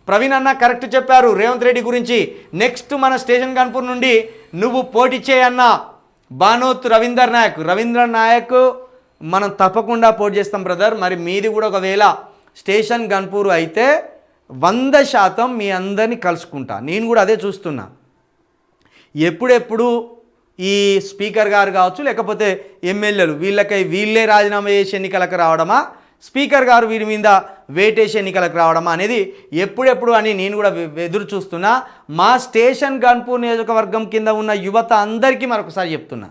ప్రవీణ్ అన్న కరెక్ట్ చెప్పారు రేవంత్ రెడ్డి గురించి. నెక్స్ట్ మన స్టేషన్ గన్పూర్ నుండి నువ్వు పోటీ చేయన్న బానోత్ రవీంద్ర నాయక్ మనం తప్పకుండా పోటీ చేస్తాం బ్రదర్. మరి మీది కూడా ఒకవేళ స్టేషన్ గన్పూర్ అయితే 100% మీ అందరినీ కలుసుకుంటా. నేను కూడా అదే చూస్తున్నా. ఎప్పుడెప్పుడు ఈ స్పీకర్ గారు కావచ్చు లేకపోతే ఎమ్మెల్యేలు వీళ్ళే రాజీనామా చేసి ఎన్నికలకు రావడమా, స్పీకర్ గారు వీరి మీద వేటేసి ఎన్నికలకు రావడమా అనేది ఎప్పుడెప్పుడు అని నేను కూడా ఎదురు చూస్తున్నా. మా స్టేషన్ గన్పూర్ నియోజకవర్గం కింద ఉన్న యువత అందరికీ మరొకసారి చెప్తున్నా,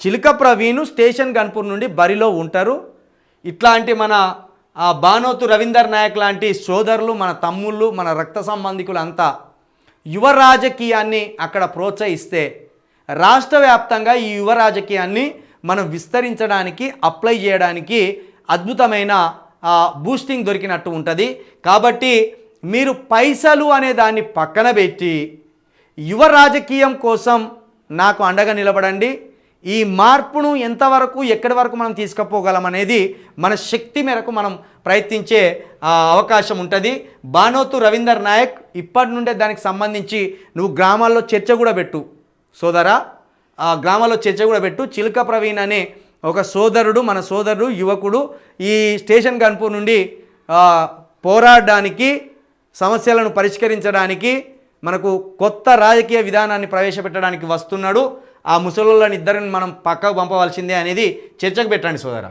చిలుక ప్రవీణ్ స్టేషన్ గన్పూర్ నుండి బరిలో ఉంటారు. ఇట్లాంటి మన బానోతు రవీందర్ నాయక్ లాంటి సోదరులు, మన తమ్ముళ్ళు, మన రక్త సంబంధికులు అంతా యువ రాజకీయాన్ని అక్కడ ప్రోత్సహిస్తే రాష్ట్ర వ్యాప్తంగా ఈ యువ రాజకీయాన్ని మనం విస్తరించడానికి, అప్లై చేయడానికి అద్భుతమైన బూస్టింగ్ దొరికినట్టు ఉంటుంది. కాబట్టి మీరు పైసలు అనే దాన్ని పక్కన పెట్టి యువ రాజకీయం కోసం నాకు అండగా నిలబడండి. ఈ మార్పును ఎంతవరకు ఎక్కడి వరకు మనం తీసుకుపోగలం అనేది మన శక్తి మేరకు మనం ప్రయత్నించే అవకాశం ఉంటుంది. బానోతు రవీందర్ నాయక్ ఇప్పటి నుండే దానికి సంబంధించి నువ్వు గ్రామాల్లో చర్చ కూడా పెట్టు సోదరా, గ్రామాల్లో చర్చ కూడా పెట్టు. చిలుక ప్రవీణ్ అనే ఒక సోదరుడు, మన సోదరుడు యువకుడు ఈ స్టేషన్ గన్పూర్ నుండి పోరాడడానికి, సమస్యలను పరిష్కరించడానికి, మనకు కొత్త రాజకీయ విధానాన్ని ప్రవేశపెట్టడానికి వస్తున్నాడు. ఆ ముసలోళ్ళని ఇద్దరిని మనం పక్కకు పంపవలసిందే అనేది చర్చకు పెట్టండి సోదరా.